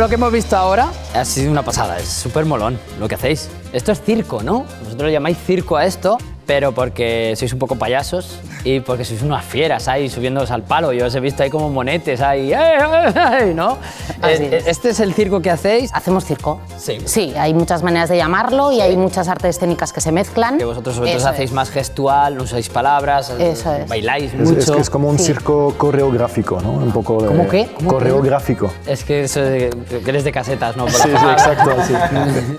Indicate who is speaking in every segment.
Speaker 1: lo que hemos visto ahora ha sido una pasada, es súper molón lo que hacéis. Esto es circo, ¿no? Vosotros llamáis circo a esto, pero porque sois un poco payasos y porque sois unas fieras ahí subiéndoos al palo. Yo os he visto ahí como monetes ahí, ¿no? ¿Este es el circo que hacéis?
Speaker 2: Hacemos circo.
Speaker 1: Sí.
Speaker 2: Sí, hay muchas maneras de llamarlo y hay muchas artes escénicas que se mezclan.
Speaker 1: Que vosotros sobre todo
Speaker 2: Eso
Speaker 1: hacéis
Speaker 2: es.
Speaker 1: más gestual, no usáis palabras,
Speaker 2: Eso es.
Speaker 1: bailáis
Speaker 3: Es
Speaker 1: mucho.
Speaker 3: que es como un
Speaker 2: Sí.
Speaker 3: circo coreográfico, ¿no? Un poco de...
Speaker 2: ¿Cómo qué? ¿Cómo qué?
Speaker 3: Coreográfico.
Speaker 1: Es que eso de, que eres de casetas, ¿no? Por la
Speaker 3: Sí, sí,
Speaker 1: palabra.
Speaker 3: exacto.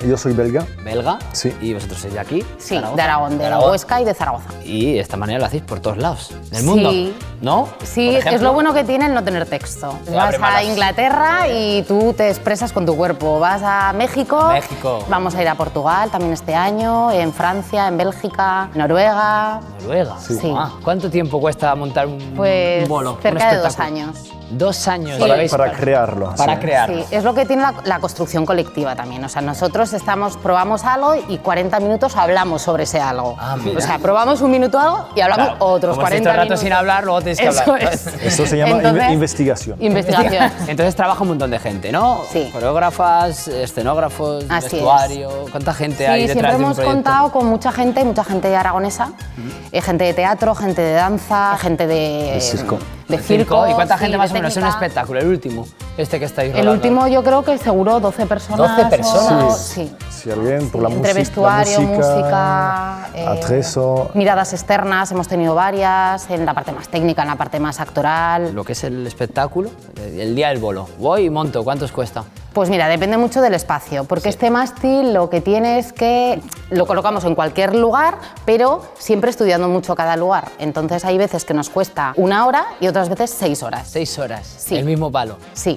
Speaker 3: Sí. Yo soy belga.
Speaker 1: Belga.
Speaker 3: Sí.
Speaker 1: Y vosotros sois de aquí.
Speaker 2: Sí,
Speaker 1: Zaragoza.
Speaker 2: de Aragón, de
Speaker 1: Aragón.
Speaker 2: Huesca y de Zaragoza.
Speaker 1: Y de esta manera lo hacéis por todos lados del
Speaker 2: Sí.
Speaker 1: mundo, ¿no?
Speaker 2: Sí,
Speaker 1: Por ejemplo,
Speaker 2: es lo bueno que tiene el no tener texto.
Speaker 1: Te
Speaker 2: Vas
Speaker 1: abre
Speaker 2: a
Speaker 1: malas.
Speaker 2: Inglaterra y tú te expresas con tu cuerpo. Vas a México.
Speaker 1: A México.
Speaker 2: Vamos a ir a Portugal también este año, en Francia, en Bélgica, Noruega.
Speaker 1: Noruega.
Speaker 2: Sí.
Speaker 1: Ah, ¿cuánto tiempo cuesta montar un
Speaker 2: Pues
Speaker 1: bolo? un
Speaker 2: cerca de 2
Speaker 1: espectáculo?
Speaker 2: años.
Speaker 1: 2 años.
Speaker 2: Sí.
Speaker 1: lleváis
Speaker 3: Para crearlo.
Speaker 1: Para
Speaker 3: sí.
Speaker 1: crearlo.
Speaker 2: Sí, es lo que tiene la construcción colectiva también. O sea, nosotros probamos algo y 40 minutos hablamos sobre ese algo.
Speaker 1: Ah, mira.
Speaker 2: O sea, probamos un minuto algo y hablamos
Speaker 1: Claro,
Speaker 2: otros
Speaker 1: como
Speaker 2: 40
Speaker 1: estáis todo el rato
Speaker 2: minutos.
Speaker 1: sin hablar, luego tenéis que
Speaker 2: Eso
Speaker 1: hablar.
Speaker 2: es.
Speaker 3: Eso se llama
Speaker 2: Entonces,
Speaker 3: investigación.
Speaker 2: Investigación.
Speaker 1: Entonces trabaja un montón de gente, ¿no?
Speaker 2: Sí.
Speaker 1: Coreógrafas, escenógrafos,
Speaker 2: Así
Speaker 1: vestuario. ¿Cuánta gente hay
Speaker 2: Sí,
Speaker 1: detrás
Speaker 2: siempre
Speaker 1: de un
Speaker 2: hemos
Speaker 1: proyecto?
Speaker 2: contado con mucha gente aragonesa, gente de teatro, gente de danza, gente de
Speaker 3: circo.
Speaker 2: de circo.
Speaker 1: ¿Y cuánta
Speaker 2: sí,
Speaker 1: gente
Speaker 2: de
Speaker 1: más o menos en un
Speaker 2: técnica.
Speaker 1: espectáculo? El último, este que estáis
Speaker 2: El
Speaker 1: rodando.
Speaker 2: último yo creo que seguro 12 personas.
Speaker 1: 12 personas.
Speaker 2: o-
Speaker 3: Sí.
Speaker 2: Sí.
Speaker 3: Si alguien por la
Speaker 2: Entre
Speaker 3: música,
Speaker 2: vestuario, música,
Speaker 3: atrezo.
Speaker 2: miradas externas, hemos tenido varias, en la parte más técnica, en la parte más actoral.
Speaker 1: Lo que es el espectáculo, el día del bolo. Voy y monto, ¿cuántos cuesta?
Speaker 2: Pues mira, depende mucho del espacio, porque este mástil lo que tiene es que lo colocamos en cualquier lugar, pero siempre estudiando mucho cada lugar. Entonces hay veces que nos cuesta 1 hora y otras veces 6 horas.
Speaker 1: 6 horas.
Speaker 2: Sí.
Speaker 1: El mismo palo.
Speaker 2: Sí.